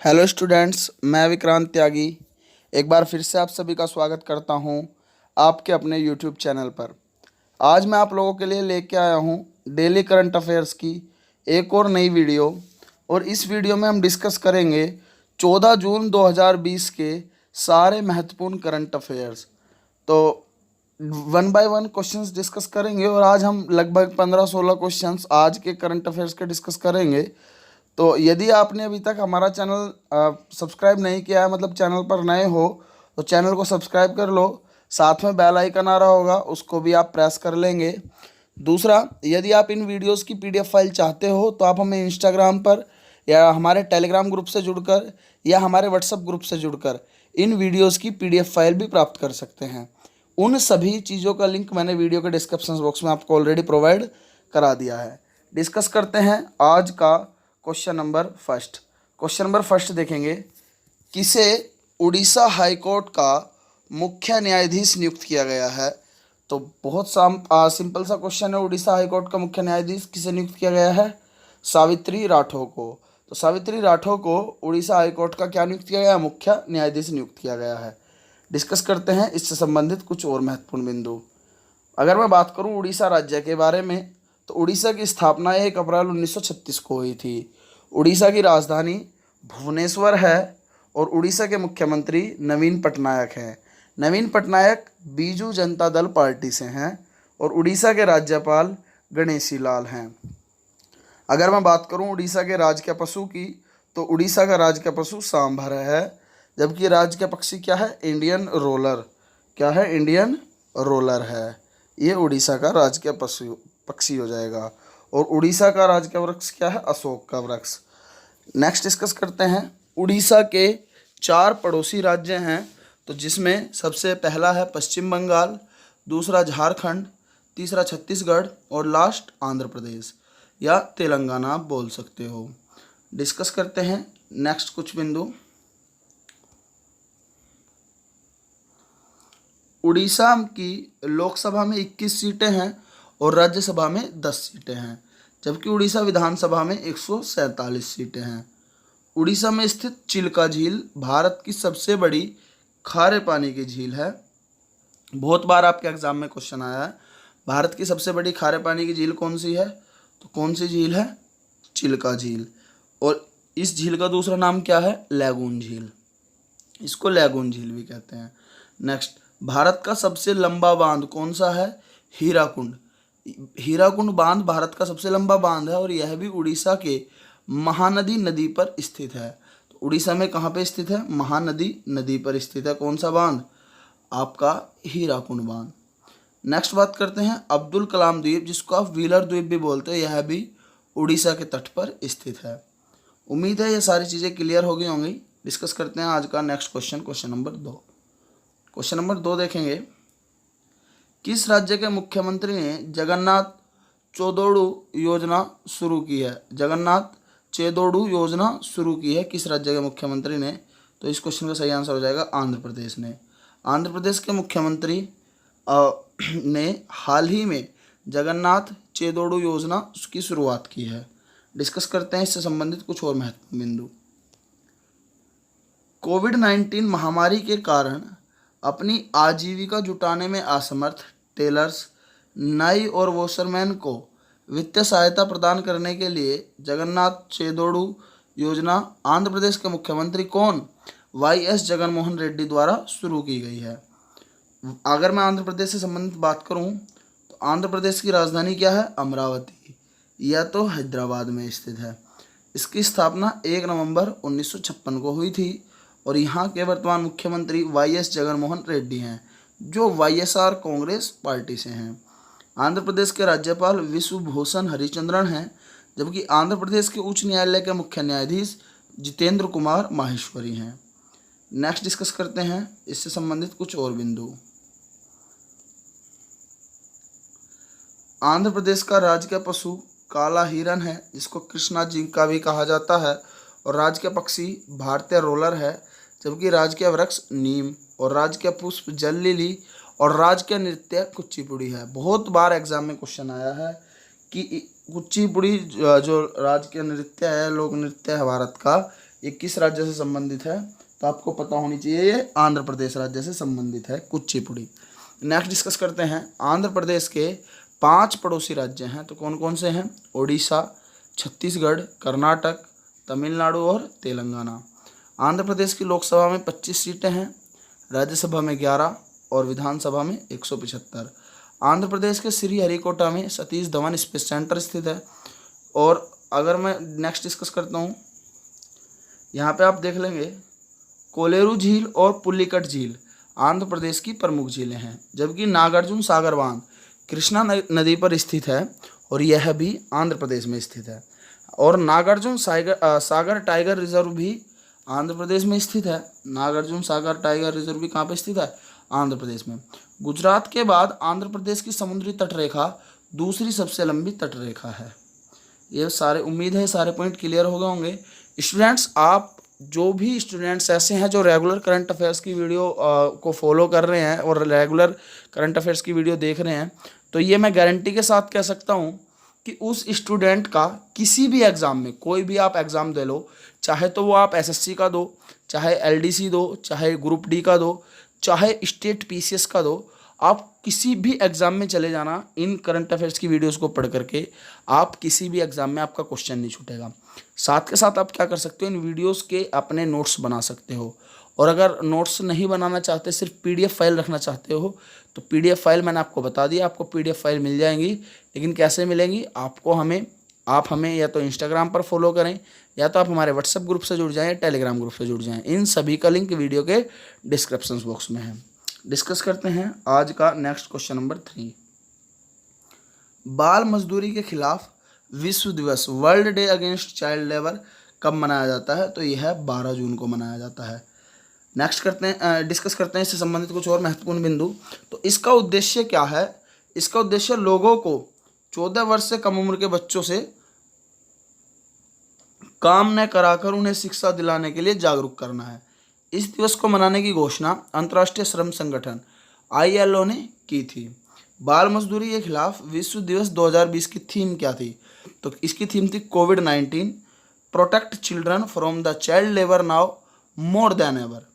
Hello students, मैं विक्रांत त्यागी एक बार फिर से आप सभी का स्वागत करता हूं आपके अपने यूट्यूब चैनल पर। आज मैं आप लोगों के लिए लेके आया हूं डेली करंट अफेयर्स की एक और नई वीडियो। और इस वीडियो में हम डिस्कस करेंगे 14 जून 2020 के सारे महत्वपूर्ण करंट अफेयर्स। तो one by one questions discuss करेंगे और आज हम लगभग 15-16 क्वेश्चंस आज के करंट अफेयर्स के डिस्कस करेंगे। तो यदि आपने अभी तक हमारा चैनल सब्सक्राइब नहीं किया है, मतलब चैनल पर नए हो, तो चैनल को सब्सक्राइब कर लो। साथ में बेल आइकन आ रहा होगा, उसको भी आप प्रेस कर लेंगे। दूसरा, यदि आप इन वीडियोस की पीडीएफ फाइल चाहते हो तो आप हमें इंस्टाग्राम पर या हमारे टेलीग्राम ग्रुप से जुड़कर या हमारे व्हाट्सएप ग्रुप से जुड़कर इन वीडियोस की पीडीएफ फाइल भी प्राप्त कर सकते हैं। उन सभी चीज़ों का लिंक मैंने वीडियो के डिस्क्रिप्शन बॉक्स में आपको ऑलरेडी प्रोवाइड करा दिया है। डिस्कस करते हैं आज का question number first. Question number first देखेंगे, किसे उड़ीसा हाई कोर्ट का मुख्य न्यायाधीश नियुक्त किया गया है। तो बहुत सिंपल सा क्वेश्चन है। उड़ीसा हाई कोर्ट का मुख्य न्यायाधीश किसे नियुक्त किया गया है? सावित्री राठौर को। तो सावित्री राठौर को उड़ीसा हाई कोर्ट का क्या नियुक्त किया गया है? मुख्य न्यायाधीश नियुक्त किया गया है। डिस्कस करते हैं इससे संबंधित कुछ और महत्वपूर्ण बिंदु। अगर मैं बात करूं उड़ीसा राज्य के बारे में, तो उड़ीसा की स्थापना 1 अप्रैल 1936 को हुई थी। उड़ीसा की राजधानी भुवनेश्वर है और उड़ीसा के मुख्यमंत्री नवीन पटनायक हैं। नवीन पटनायक बीजू जनता दल पार्टी से हैं और उड़ीसा के राज्यपाल गणेशी लाल हैं। अगर मैं बात करूं उड़ीसा के राज्य पशु की, तो उड़ीसा का राज्य पशु सांभर है, जबकि राज्य पक्षी क्या है? Indian roller. क्या है? इंडियन रोलर है। ये उड़ीसा का राज्य पक्षी हो जाएगा। और उड़ीसा का राज्य वृक्ष क्या है? अशोक का वृक्ष। नेक्स्ट डिस्कस करते हैं, उड़ीसा के 4 पड़ोसी राज्य हैं, तो जिसमें सबसे पहला है पश्चिम बंगाल, दूसरा झारखंड, तीसरा छत्तीसगढ़ और लास्ट आंध्र प्रदेश या तेलंगाना आप बोल सकते हो। डिस्कस करते हैं नेक्स्ट कुछ बिंदु। उड़ीसा की लोकसभा में 21 सीटें हैं और राज्यसभा में 10 सीटें हैं, जबकि उड़ीसा विधानसभा में 147 सीटें हैं। उड़ीसा में स्थित चिल्का झील भारत की सबसे बड़ी खारे पानी की झील है। बहुत बार आपके एग्जाम में क्वेश्चन आया है, भारत की सबसे बड़ी खारे पानी की झील कौन सी है? तो कौन सी झील है? चिल्का झील। और इस झील का दूसरा नाम क्या है? लैगून झील। इसको लैगून झील भी कहते हैं। नेक्स्ट, भारत का सबसे लंबा बांध कौन सा है? हीराकुंड। हीराकुंड बांध भारत का सबसे लंबा बांध है और यह भी उड़ीसा के महानदी नदी पर स्थित है। तो उड़ीसा में कहाँ पे स्थित है? महानदी नदी पर स्थित है। कौन सा बांध? आपका हीराकुंड बांध। नेक्स्ट बात करते हैं अब्दुल कलाम द्वीप, जिसको आप व्हीलर द्वीप भी बोलते हैं, यह भी उड़ीसा के तट पर स्थित है। उम्मीद है ये सारी चीज़ें क्लियर हो गई होंगी। डिस्कस करते हैं आज का next question, question number 2। Question number 2 देखेंगे, किस राज्य के मुख्यमंत्री ने जगन्नाथ चेदोडू योजना शुरू की है? जगन्नाथ चेदोडू योजना शुरू की है किस राज्य के मुख्यमंत्री ने? तो इस क्वेश्चन का सही आंसर हो जाएगा आंध्र प्रदेश ने। आंध्र प्रदेश के मुख्यमंत्री ने हाल ही में जगन्नाथ चेदोडू योजना की शुरुआत की है। डिस्कस करते हैं इससे संबंधित कुछ और महत्वपूर्ण बिंदु। कोविड-19 महामारी के कारण अपनी आजीविका जुटाने में असमर्थ टेलर्स, नाई और वॉशरमैन को वित्तीय सहायता प्रदान करने के लिए जगन्नाथ चेदोडू योजना आंध्र प्रदेश के मुख्यमंत्री कौन? वाईएस जगनमोहन रेड्डी द्वारा शुरू की गई है। अगर मैं आंध्र प्रदेश से संबंधित बात करूं, तो आंध्र प्रदेश की राजधानी क्या है? अमरावती, यह तो हैदराबाद में स्थित है। इसकी स्थापना 1 नवंबर 1956 को हुई थी और यहाँ के वर्तमान मुख्यमंत्री वाईएस जगनमोहन रेड्डी हैं, जो वाईएसआर कांग्रेस पार्टी से हैं। आंध्र प्रदेश के राज्यपाल विश्वभूषण हरिचंद्रन हैं, जबकि आंध्र प्रदेश के उच्च न्यायालय के मुख्य न्यायाधीश जितेंद्र कुमार माहेश्वरी हैं। नेक्स्ट डिस्कस करते हैं इससे संबंधित कुछ और बिंदु। आंध्र प्रदेश का राजकीय पशु काला हिरन है, जिसको कृष्णा जिंका भी कहा जाता है, और राजकीय पक्षी भारतीय रोलर है, जबकि राजकीय वृक्ष नीम और राजकीय पुष्प जल लिली और राजकीय नृत्य कुचिपुड़ी है। बहुत बार एग्जाम में क्वेश्चन आया है कि कुचिपुड़ी जो राजकीय नृत्य है, लोक नृत्य है भारत का, ये किस राज्य से संबंधित है? तो आपको पता होनी चाहिए, ये आंध्र प्रदेश राज्य से संबंधित है कुचिपुड़ी। नेक्स्ट डिस्कस करते हैं, आंध्र प्रदेश के 5 पड़ोसी राज्य हैं, तो कौन कौन से हैं? ओडिशा, छत्तीसगढ़, कर्नाटक, तमिलनाडु और तेलंगाना। आंध्र प्रदेश की लोकसभा में 25 सीटें हैं, राज्यसभा में 11 और विधानसभा में 175। आंध्र प्रदेश के श्रीहरिकोटा में सतीश धवन स्पेस सेंटर स्थित है। और अगर मैं नेक्स्ट डिस्कस करता हूँ, यहाँ पे आप देख लेंगे कोलेरू झील और पुलिकट झील आंध्र प्रदेश की प्रमुख झीलें हैं, जबकि नागार्जुन सागर बांध कृष्णा नदी पर स्थित है और यह भी आंध्र प्रदेश में स्थित है। और नागार्जुन सागर टाइगर रिजर्व भी आंध्र प्रदेश में स्थित है। नागार्जुन सागर टाइगर रिजर्व भी कहाँ पे स्थित है? आंध्र प्रदेश में। गुजरात के बाद आंध्र प्रदेश की समुद्री तटरेखा दूसरी सबसे लंबी तटरेखा है। ये सारे, उम्मीद है सारे पॉइंट क्लियर हो गए होंगे। स्टूडेंट्स, आप जो भी स्टूडेंट्स ऐसे हैं जो रेगुलर करंट अफेयर्स की वीडियो को फॉलो कर रहे हैं और रेगुलर करंट अफेयर्स की वीडियो देख रहे हैं, तो ये मैं गारंटी के साथ कह सकता हूँ कि उस स्टूडेंट का किसी भी एग्ज़ाम में, कोई भी आप एग्ज़ाम दे लो, चाहे तो वो आप एसएससी का दो, चाहे एलडीसी दो, चाहे ग्रुप डी का दो, चाहे स्टेट पीसीएस का दो, आप किसी भी एग्ज़ाम में चले जाना, इन करंट अफेयर्स की वीडियोस को पढ़ करके आप किसी भी एग्ज़ाम में आपका क्वेश्चन नहीं छूटेगा। साथ के साथ आप क्या कर सकते हो, इन वीडियोस के अपने नोट्स बना सकते हो। और अगर नोट्स नहीं बनाना चाहते, सिर्फ पीडीएफ फाइल रखना चाहते हो, तो पीडीएफ फाइल मैंने आपको बता दिया, आपको पीडीएफ फाइल मिल जाएंगी। लेकिन कैसे मिलेंगी? आप हमें या तो इंस्टाग्राम पर फॉलो करें, या तो आप हमारे व्हाट्सएप ग्रुप से जुड़ जाएं या टेलीग्राम ग्रुप से जुड़ जाएं। इन सभी का लिंक वीडियो के डिस्क्रिप्शन बॉक्स में है। डिस्कस करते हैं आज का नेक्स्ट क्वेश्चन नंबर 3। बाल मजदूरी के खिलाफ विश्व दिवस, world day against child labour, कब मनाया जाता है? तो यह 12 जून को मनाया जाता है। नेक्स्ट डिस्कस करते हैं इससे संबंधित कुछ और महत्वपूर्ण बिंदु। तो इसका उद्देश्य क्या है? इसका उद्देश्य लोगों को 14 वर्ष से कम उम्र के बच्चों से काम न कराकर उन्हें शिक्षा दिलाने के लिए जागरूक करना है। इस दिवस को मनाने की घोषणा अंतर्राष्ट्रीय श्रम संगठन ILO ने की थी। बाल मजदूरी के खिलाफ विश्व दिवस 2020 की थीम क्या थी? तो इसकी थीम थी कोविड-19, protect children from the child labour now more than ever.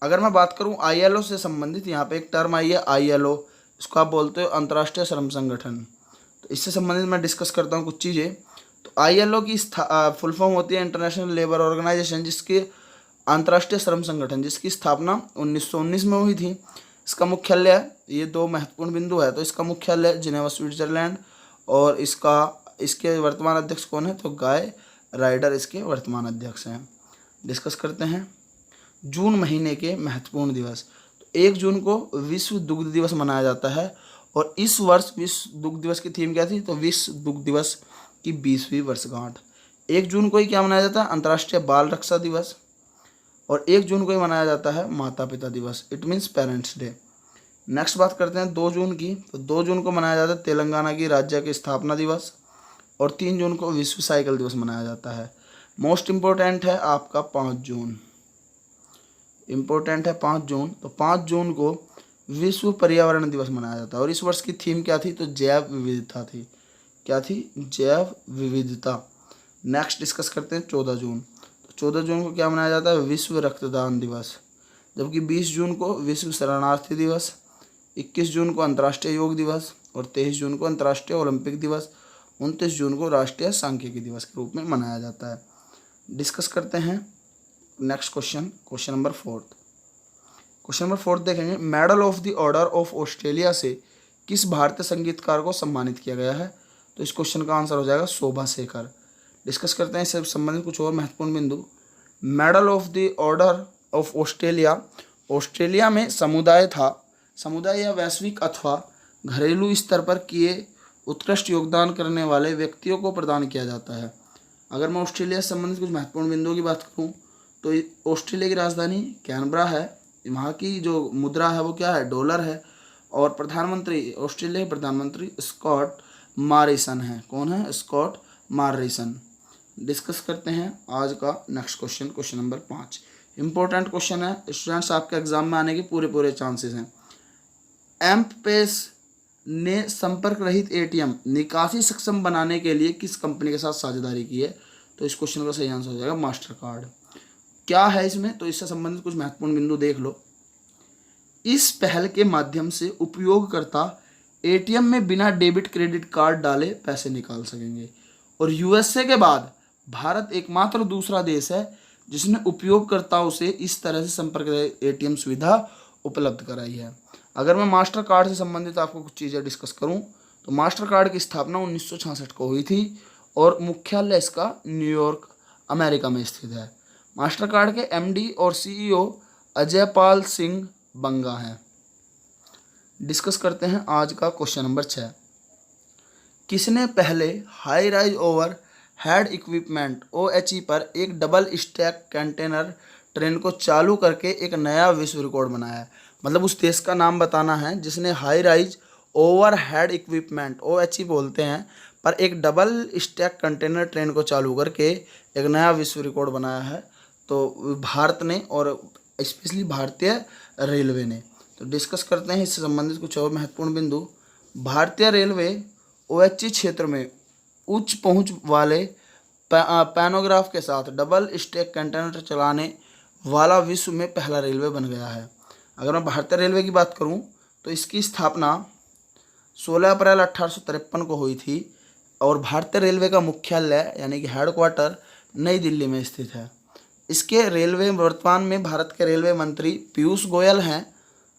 अगर मैं बात करूं ILO से संबंधित, यहाँ पे एक टर्म आई है ILO, इसको आप बोलते हो अंतर्राष्ट्रीय श्रम संगठन। तो इससे संबंधित मैं डिस्कस करता हूँ कुछ चीज़ें। तो ILO की फुल फॉर्म होती है इंटरनेशनल लेबर ऑर्गेनाइजेशन, जिसके अंतर्राष्ट्रीय श्रम संगठन, जिसकी स्थापना 1919 में हुई थी। इसका मुख्यालय, ये 2 महत्वपूर्ण बिंदु है, तो इसका मुख्यालय जिनेवा स्विट्जरलैंड, और इसके वर्तमान अध्यक्ष कौन है? तो गाय राइडर इसके वर्तमान अध्यक्ष हैं। डिस्कस करते हैं जून महीने के महत्वपूर्ण दिवस। तो 1 जून को विश्व दुग्ध दिवस मनाया जाता है, और इस वर्ष विश्व दुग्ध दिवस की थीम क्या थी? तो विश्व दुग्ध दिवस की 20वीं वर्षगांठ। 1 जून को ही क्या मनाया जाता है? अंतर्राष्ट्रीय बाल रक्षा दिवस। और 1 जून को ही मनाया जाता है माता पिता दिवस, it means parents day. Next बात करते हैं 2 जून की। तो 2 जून को मनाया जाता है तेलंगाना की राज्य की स्थापना दिवस, और 3 जून को विश्व साइकिल दिवस मनाया जाता है। मोस्ट इम्पोर्टेंट है आपका 5 जून, इम्पोर्टेंट है 5 जून। तो 5 जून को विश्व पर्यावरण दिवस मनाया जाता है, और इस वर्ष की थीम क्या थी? तो जैव विविधता थी। क्या थी? जैव विविधता। नेक्स्ट डिस्कस करते हैं 14 जून। तो 14 जून को क्या मनाया जाता है? विश्व रक्तदान दिवस। जबकि 20 जून को विश्व शरणार्थी दिवस, 21 जून को अंतर्राष्ट्रीय योग दिवस, और 23 जून को अंतर्राष्ट्रीय ओलंपिक दिवस, 29 जून को राष्ट्रीय सांख्यिकी दिवस के रूप में मनाया जाता है। डिस्कस करते हैं next question number 4। Question number 4 देखेंगे, medal of the order of Australia से किस भारतीय संगीतकार को सम्मानित किया गया है? तो इस क्वेश्चन का आंसर हो जाएगा शोभा शेखर। डिस्कस करते हैं इससे संबंधित कुछ और महत्वपूर्ण बिंदु। Medal of the order of Australia, Australia में समुदाय या वैश्विक अथवा घरेलू स्तर पर किए उत्कृष्ट योगदान करने वाले व्यक्तियों को प्रदान किया जाता है। अगर मैं ऑस्ट्रेलिया से संबंधित कुछ महत्वपूर्ण बिंदुओं की बात करूं, तो ऑस्ट्रेलिया की राजधानी कैनबरा है, वहाँ की जो मुद्रा है वो क्या है? डॉलर है, और प्रधानमंत्री, ऑस्ट्रेलिया के प्रधानमंत्री स्कॉट मॉरिसन है। कौन है? Scott Morrison. डिस्कस करते हैं आज का next question number 5। Important question है स्टूडेंट्स, आपके एग्जाम में आने के पूरे चांसेस हैं। एमपेस ने संपर्क रहित ATM निकासी सक्षम बनाने के लिए किस कंपनी के साथ साझेदारी की है? तो इस क्वेश्चन का सही आंसर हो जाएगा मास्टर कार्ड। क्या है इसमें, तो इससे संबंधित कुछ महत्वपूर्ण बिंदु देख लो। इस पहल के माध्यम से उपयोगकर्ता एटीएम में बिना डेबिट क्रेडिट कार्ड डाले पैसे निकाल सकेंगे। और यूएसए के बाद भारत एकमात्र दूसरा देश है जिसने उपयोगकर्ताओं से इस तरह से संपर्क एटीएम सुविधा उपलब्ध कराई है। अगर मैं मास्टर कार्ड से संबंधित आपको कुछ चीज़ें डिस्कस करूं, तो मास्टर कार्ड की स्थापना 1966 को हुई थी और मुख्यालय इसका न्यूयॉर्क अमेरिका में स्थित है। मास्टर कार्ड के एमडी और सीईओ अजय पाल सिंह बंगा हैं। डिस्कस करते हैं आज का क्वेश्चन नंबर 6। किसने पहले high rise over head equipment OHE पर एक डबल स्टैक कंटेनर ट्रेन को चालू करके एक नया विश्व रिकॉर्ड बनाया है? मतलब उस देश का नाम बताना है जिसने high rise over head equipment OHE बोलते हैं पर एक डबल स्टैक कंटेनर ट्रेन को चालू करके एक नया विश्व रिकॉर्ड बनाया है। तो भारत ने और स्पेशली भारतीय रेलवे ने। तो डिस्कस करते हैं इससे संबंधित कुछ और महत्वपूर्ण बिंदु। भारतीय रेलवे OHE क्षेत्र में उच्च पहुंच वाले पैनोग्राफ के साथ डबल स्टैक कंटेनर चलाने वाला विश्व में पहला रेलवे बन गया है। अगर मैं भारतीय रेलवे की बात करूं तो इसकी स्थापना 16 अप्रैल 1853 को हुई थी और भारतीय रेलवे का मुख्यालय यानी कि हेडक्वार्टर नई दिल्ली में स्थित है। इसके रेलवे वर्तमान में भारत के रेलवे मंत्री पीयूष गोयल हैं,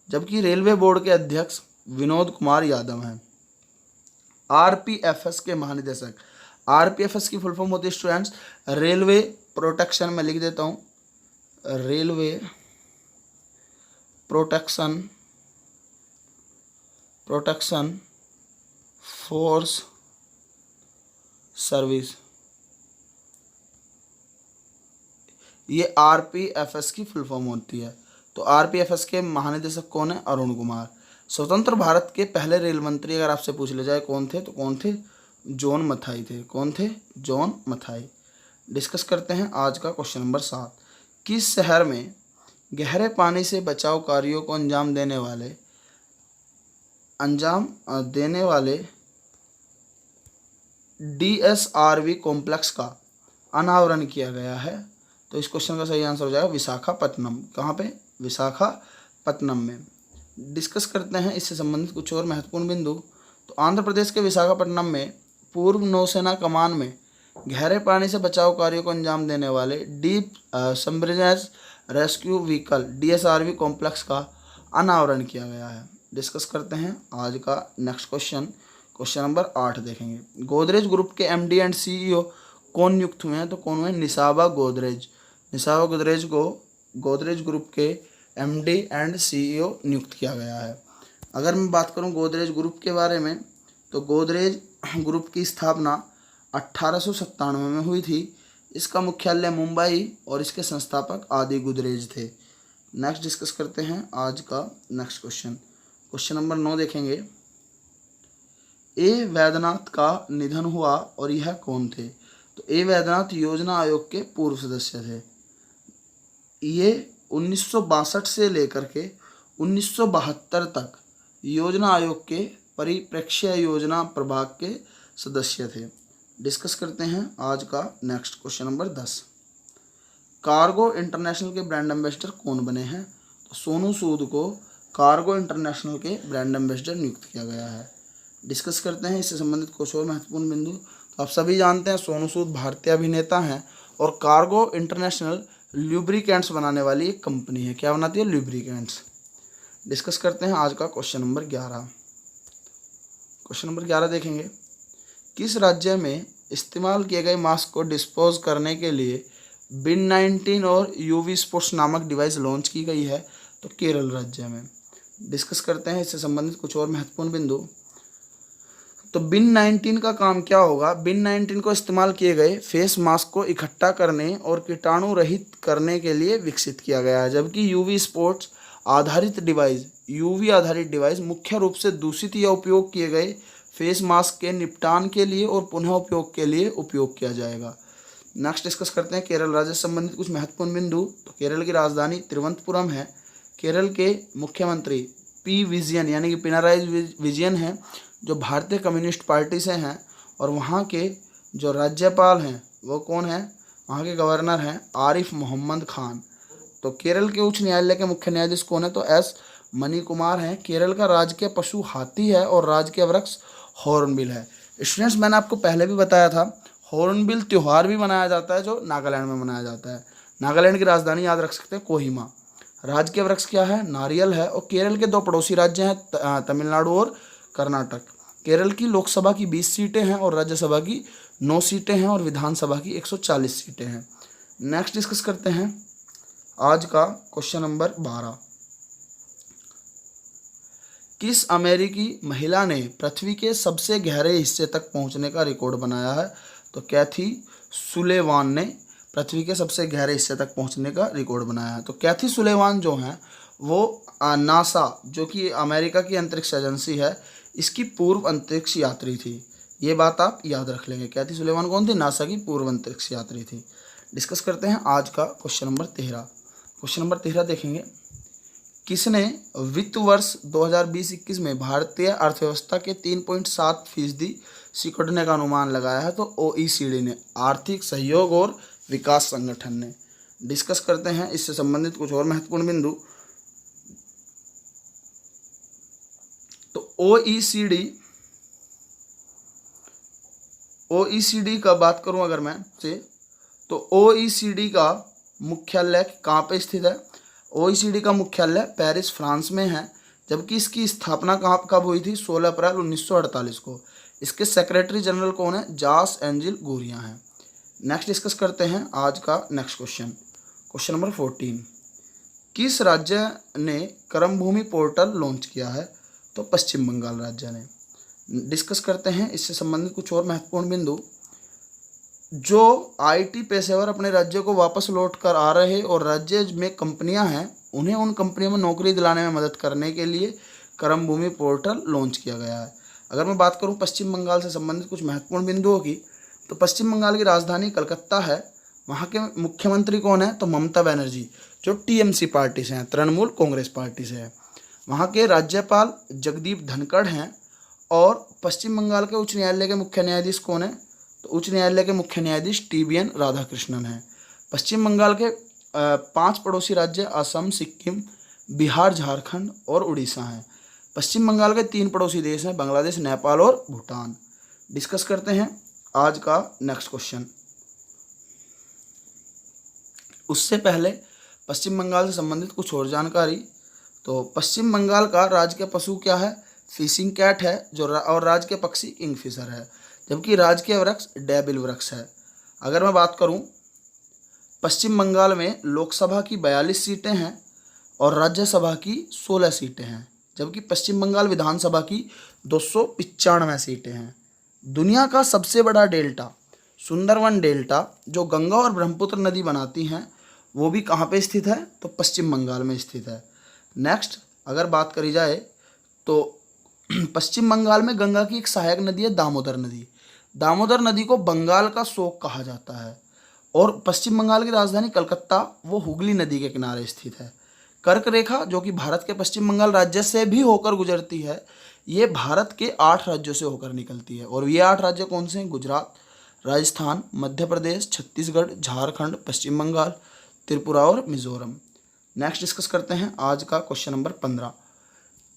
जबकि रेलवे बोर्ड के अध्यक्ष विनोद कुमार यादव हैं। RPFS के महानिदेशक, RPFS की फुल फॉर्म होती है स्टूडेंट्स रेलवे प्रोटेक्शन, में लिख देता हूँ रेलवे प्रोटेक्शन फोर्स सर्विस। ये RPFS की फुल फॉर्म होती है। तो RPFS के महानिदेशक कौन है? अरुण कुमार। स्वतंत्र भारत के पहले रेल मंत्री अगर आपसे पूछ लिया जाए कौन थे, तो कौन थे? जॉन मथाई थे। कौन थे? जॉन मथाई। डिस्कस करते हैं आज का क्वेश्चन नंबर 7। किस शहर में गहरे पानी से बचाव कार्यों को अंजाम देने वाले DSRV कॉम्प्लेक्स का अनावरण किया गया है? तो इस क्वेश्चन का सही आंसर हो जाएगा विशाखापट्टनम। कहाँ पे? विशाखापट्टनम में। डिस्कस करते हैं इससे संबंधित कुछ और महत्वपूर्ण बिंदु। तो आंध्र प्रदेश के विशाखापट्टनम में पूर्व नौसेना कमान में गहरे पानी से बचाव कार्यों को अंजाम देने वाले deep submarine rescue vehicle DSRV complex का अनावरण किया गया है। डिस्कस करते हैं आज का नेक्स्ट क्वेश्चन नंबर 8 देखेंगे। गोदरेज ग्रुप के MD एंड CEO कौन नियुक्त हुए हैं? तो कौन हुए? निसाबा गोदरेज। निसाबा गोदरेज को गोदरेज ग्रुप के MD एंड CEO नियुक्त किया गया है। अगर मैं बात करूं गोदरेज ग्रुप के बारे में, तो गोदरेज ग्रुप की स्थापना 1897 में हुई थी। इसका मुख्यालय मुंबई और इसके संस्थापक आदि गोदरेज थे। नेक्स्ट डिस्कस करते हैं आज का नेक्स्ट क्वेश्चन नंबर 9 देखेंगे। A वैद्यनाथ का निधन हुआ और यह कौन थे? तो A वैद्यनाथ योजना आयोग के पूर्व सदस्य थे। ये 1962 से लेकर के 1972 तक योजना आयोग के परिप्रेक्ष्य योजना प्रभाग के सदस्य थे। डिस्कस करते हैं आज का next question number 10। Cargo international के ब्रांड एम्बेसडर कौन बने हैं? तो सोनू सूद को कार्गो इंटरनेशनल के ब्रांड एम्बेसडर नियुक्त किया गया है। डिस्कस करते हैं इससे संबंधित कुछ और महत्वपूर्ण बिंदु। तो आप सभी जानते हैं सोनू सूद भारतीय अभिनेता हैं और कार्गो इंटरनेशनल ल्यूब्रिकेंट्स बनाने वाली एक कंपनी है। क्या बनाती है? ल्यूब्रिकेंट्स। डिस्कस करते हैं आज का क्वेश्चन नंबर 11। क्वेश्चन नंबर 11 देखेंगे। किस राज्य में इस्तेमाल किए गए मास्क को डिस्पोज करने के लिए बिन 19 और UV स्पोर्ट्स नामक डिवाइस लॉन्च की गई है? तो केरल राज्य में। डिस्कस करते हैं इससे संबंधित कुछ और महत्वपूर्ण बिंदु। तो बिन 19 का काम क्या होगा? बिन 19 को इस्तेमाल किए गए फेस मास्क को इकट्ठा करने और कीटाणु रहित करने के लिए विकसित किया गया है, जबकि UV स्पोर्ट्स आधारित डिवाइस UV आधारित डिवाइस मुख्य रूप से दूषित या उपयोग किए गए फेस मास्क के निपटान के लिए और पुनः उपयोग के लिए उपयोग किया जाएगा। नेक्स्ट डिस्कस करते हैं केरल राज्य से संबंधित कुछ महत्वपूर्ण बिंदु। तो केरल की राजधानी तिरुवनंतपुरम है। केरल के मुख्यमंत्री P विजयन यानी कि पिनाराई विजयन हैं, जो भारतीय कम्युनिस्ट पार्टी से हैं, और वहाँ के जो राज्यपाल हैं वो कौन हैं? वहाँ के गवर्नर हैं आरिफ मोहम्मद खान। तो केरल के उच्च न्यायालय के मुख्य न्यायाधीश कौन है? तो एस मणि कुमार हैं। केरल का राजकीय पशु हाथी है और राजकीय वृक्ष हॉर्नबिल है। स्टूडेंट्स, मैंने आपको पहले भी बताया था, हॉर्नबिल त्यौहार भी मनाया जाता है जो नागालैंड में मनाया जाता है। नागालैंड की राजधानी याद रख सकते हैं कोहिमा। राज्य वृक्ष क्या है? नारियल है। और केरल के दो पड़ोसी राज्य हैं तमिलनाडु और कर्नाटक। केरल की लोकसभा की 20 सीटें हैं और राज्यसभा की 9 सीटें हैं और विधानसभा की 140 सीटें हैं। नेक्स्ट डिस्कस करते हैं आज का क्वेश्चन नंबर 12। किस अमेरिकी महिला ने पृथ्वी के सबसे गहरे हिस्से तक पहुंचने का रिकॉर्ड बनाया है? तो कैथी सुलेवान ने पृथ्वी के सबसे गहरे हिस्से तक पहुंचने का रिकॉर्ड बनाया है। तो कैथी सुलेवान जो हैं वो नासा, जो कि अमेरिका की अंतरिक्ष एजेंसी है, इसकी पूर्व अंतरिक्ष यात्री थी। ये बात आप याद रख लेंगे। कैथी सुलेवान कौन थी? नासा की पूर्व अंतरिक्ष यात्री थी। डिस्कस करते हैं आज का क्वेश्चन नंबर 13। क्वेश्चन नंबर 13 देखेंगे, किसने वित्त वर्ष 2020-21 में भारतीय अर्थव्यवस्था के 3.7% सिकुड़ने का अनुमान लगाया है? तो OECD ने, आर्थिक सहयोग और विकास संगठन ने। डिस्कस करते हैं इससे संबंधित कुछ और महत्वपूर्ण बिंदु। तो OECD का बात करूं अगर मैं से, तो OECD का मुख्यालय कहाँ पे स्थित है? OECD का मुख्यालय पेरिस, फ्रांस में है, जबकि इसकी स्थापना कब हुई थी? 16 अप्रैल 1948 को। इसके सेक्रेटरी जनरल कौन है? जास एंजिल गुरिया हैं। नेक्स्ट डिस्कस करते हैं आज का नेक्स्ट क्वेश्चन, क्वेश्चन नंबर 14। किस राज्य ने कर्मभूमि पोर्टल लॉन्च किया है? तो पश्चिम बंगाल राज्य ने। डिस्कस करते हैं इससे संबंधित कुछ और महत्वपूर्ण बिंदु। जो IT पेशेवर अपने राज्य को वापस लौट कर आ रहे और राज्य में कंपनियां हैं, उन्हें उन कंपनियों में नौकरी दिलाने में मदद करने के लिए कर्मभूमि पोर्टल लॉन्च किया गया है। अगर मैं बात करूं पश्चिम बंगाल से संबंधित कुछ महत्वपूर्ण बिंदुओं की, तो पश्चिम बंगाल की राजधानी कलकत्ता है। वहाँ के मुख्यमंत्री कौन है? तो ममता बनर्जी, जो TMC पार्टी से हैं, तृणमूल कांग्रेस पार्टी से है। वहाँ के राज्यपाल जगदीप धनखड़ हैं। और पश्चिम बंगाल के उच्च न्यायालय के मुख्य न्यायाधीश कौन है? तो उच्च न्यायालय के मुख्य न्यायाधीश TBN राधाकृष्णन हैं। पश्चिम बंगाल के 5 पड़ोसी राज्य असम, सिक्किम, बिहार, झारखंड और उड़ीसा हैं। पश्चिम बंगाल के 3 पड़ोसी देश हैं, बांग्लादेश, नेपाल और भूटान। डिस्कस करते हैं आज का नेक्स्ट क्वेश्चन। उससे पहले पश्चिम बंगाल से संबंधित कुछ और जानकारी। तो पश्चिम बंगाल का राजकीय पशु क्या है? फिशिंग कैट है, और राजकीय पक्षी किंगफिशर है, जबकि राजकीय वृक्ष डेबिल वृक्ष है। अगर मैं बात करूं, पश्चिम बंगाल में लोकसभा की 42 सीटें हैं और राज्यसभा की 16 सीटें हैं, जबकि पश्चिम बंगाल विधानसभा की 295 सीटें हैं। दुनिया का सबसे बड़ा डेल्टा, सुंदरवन डेल्टा, जो गंगा और ब्रह्मपुत्र नदी बनाती हैं, वो भी कहाँ पे स्थित है? तो पश्चिम बंगाल में स्थित है। नेक्स्ट अगर बात करी जाए तो पश्चिम बंगाल में गंगा की एक सहायक नदी है दामोदर नदी। दामोदर नदी को बंगाल का शोक कहा जाता है। और पश्चिम बंगाल की राजधानी कलकत्ता, वो हुगली नदी के किनारे स्थित है। कर्क रेखा, जो कि भारत के पश्चिम बंगाल राज्य से भी होकर गुजरती है, ये भारत के 8 राज्यों से होकर निकलती है। और ये 8 राज्य कौन से हैं? गुजरात, राजस्थान, मध्य प्रदेश, छत्तीसगढ़, झारखंड, पश्चिम बंगाल, त्रिपुरा और मिजोरम। नेक्स्ट डिस्कस करते हैं आज का क्वेश्चन नंबर 15।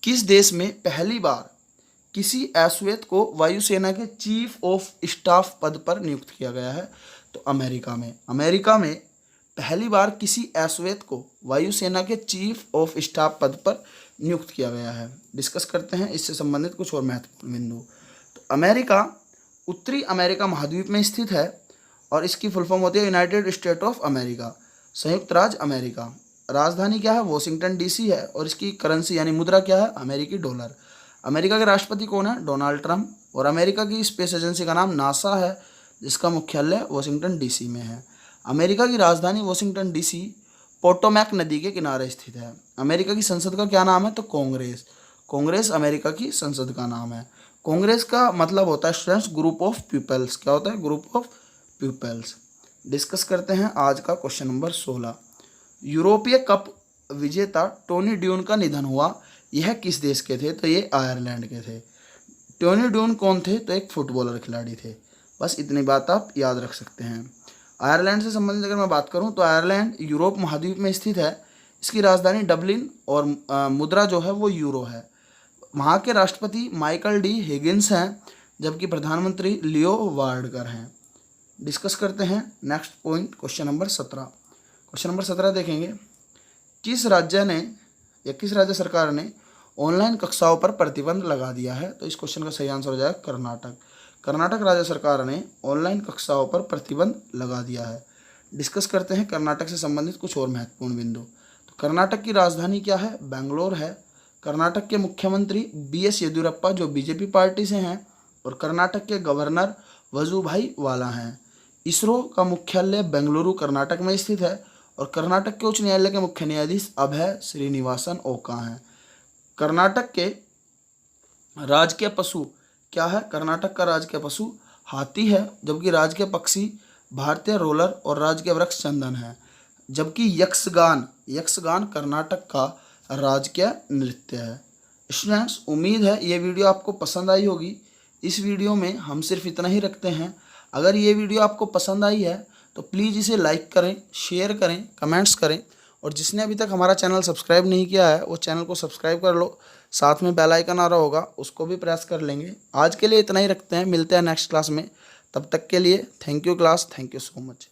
किस देश में पहली बार किसी अश्वेत को वायुसेना के चीफ ऑफ स्टाफ पद पर नियुक्त किया गया है? तो अमेरिका में। अमेरिका में पहली बार किसी अश्वेत को वायुसेना के चीफ ऑफ स्टाफ पद पर नियुक्त किया गया है। डिस्कस करते हैं इससे संबंधित कुछ और महत्वपूर्ण बिंदु। तो अमेरिका उत्तरी अमेरिका महाद्वीप में स्थित है और इसकी फुल फॉर्म होती है यूनाइटेड स्टेट ऑफ अमेरिका, संयुक्त राज्य अमेरिका। राजधानी क्या है? वॉशिंगटन DC है और इसकी करेंसी यानी मुद्रा क्या है? अमेरिकी डॉलर। अमेरिका के राष्ट्रपति कौन है? Donald Trump. और अमेरिका की स्पेस एजेंसी का नाम नासा है, जिसका मुख्यालय वॉशिंगटन DC में है। अमेरिका की राजधानी वॉशिंगटन DC पोटोमैक नदी के किनारे स्थित है। अमेरिका की संसद का क्या नाम है? तो कांग्रेस। कांग्रेस अमेरिका की संसद का नाम है। कांग्रेस का मतलब होता है स्टूडेंट्स ग्रुप ऑफ पीपल्स। क्या होता है? Group of peoples. डिस्कस करते हैं आज का क्वेश्चन नंबर 16। यूरोपीय कप विजेता टोनी ड्यून का निधन हुआ, यह किस देश के थे? तो ये आयरलैंड के थे। टोनी ड्यून कौन थे? तो एक फुटबॉलर खिलाड़ी थे। बस इतनी बात आप याद रख सकते हैं। आयरलैंड से संबंधित अगर मैं बात करूं तो आयरलैंड यूरोप महाद्वीप में स्थित है। इसकी राजधानी डबलिन और मुद्रा जो है वो यूरो है। वहाँ के राष्ट्रपति माइकल डी हिगिंस हैं, जबकि प्रधानमंत्री लियो वार्डकर हैं। डिस्कस करते हैं next point, question number 17। Question number 17 देखेंगे, किस राज्य सरकार ने ऑनलाइन कक्षाओं पर प्रतिबंध लगा दिया है? तो इस क्वेश्चन का सही आंसर हो जाएगा कर्नाटक। कर्नाटक राज्य सरकार ने ऑनलाइन कक्षाओं पर प्रतिबंध लगा दिया है। डिस्कस करते हैं कर्नाटक से संबंधित कुछ और महत्वपूर्ण बिंदु। तो कर्नाटक की राजधानी क्या है? बेंगलोर है। कर्नाटक के मुख्यमंत्री BS येदियुरप्पा जो बीजेपी पार्टी से हैं, और कर्नाटक के गवर्नर वजुभाई वाला हैं। इसरो का मुख्यालय बेंगलुरु कर्नाटक में स्थित है, और कर्नाटक के उच्च न्यायालय के मुख्य न्यायाधीश अभय श्रीनिवासन ओका हैं। कर्नाटक के राजकीय पशु क्या है? कर्नाटक का राजकीय पशु हाथी है, जबकि राजकीय पक्षी भारतीय रोलर और राजकीय वृक्ष चंदन है। जबकि यक्षगान कर्नाटक का राजकीय नृत्य है। स्टूडेंट्स, उम्मीद है ये वीडियो आपको पसंद आई होगी। इस वीडियो में हम सिर्फ इतना ही रखते हैं। अगर ये वीडियो आपको पसंद आई है तो प्लीज़ इसे लाइक करें, शेयर करें, कमेंट्स करें, और जिसने अभी तक हमारा चैनल सब्सक्राइब नहीं किया है वो चैनल को सब्सक्राइब कर लो। साथ में बेल आइकन आ रहा होगा, उसको भी प्रेस कर लेंगे। आज के लिए इतना ही रखते हैं, मिलते हैं नेक्स्ट क्लास में। तब तक के लिए thank you class, thank you so much.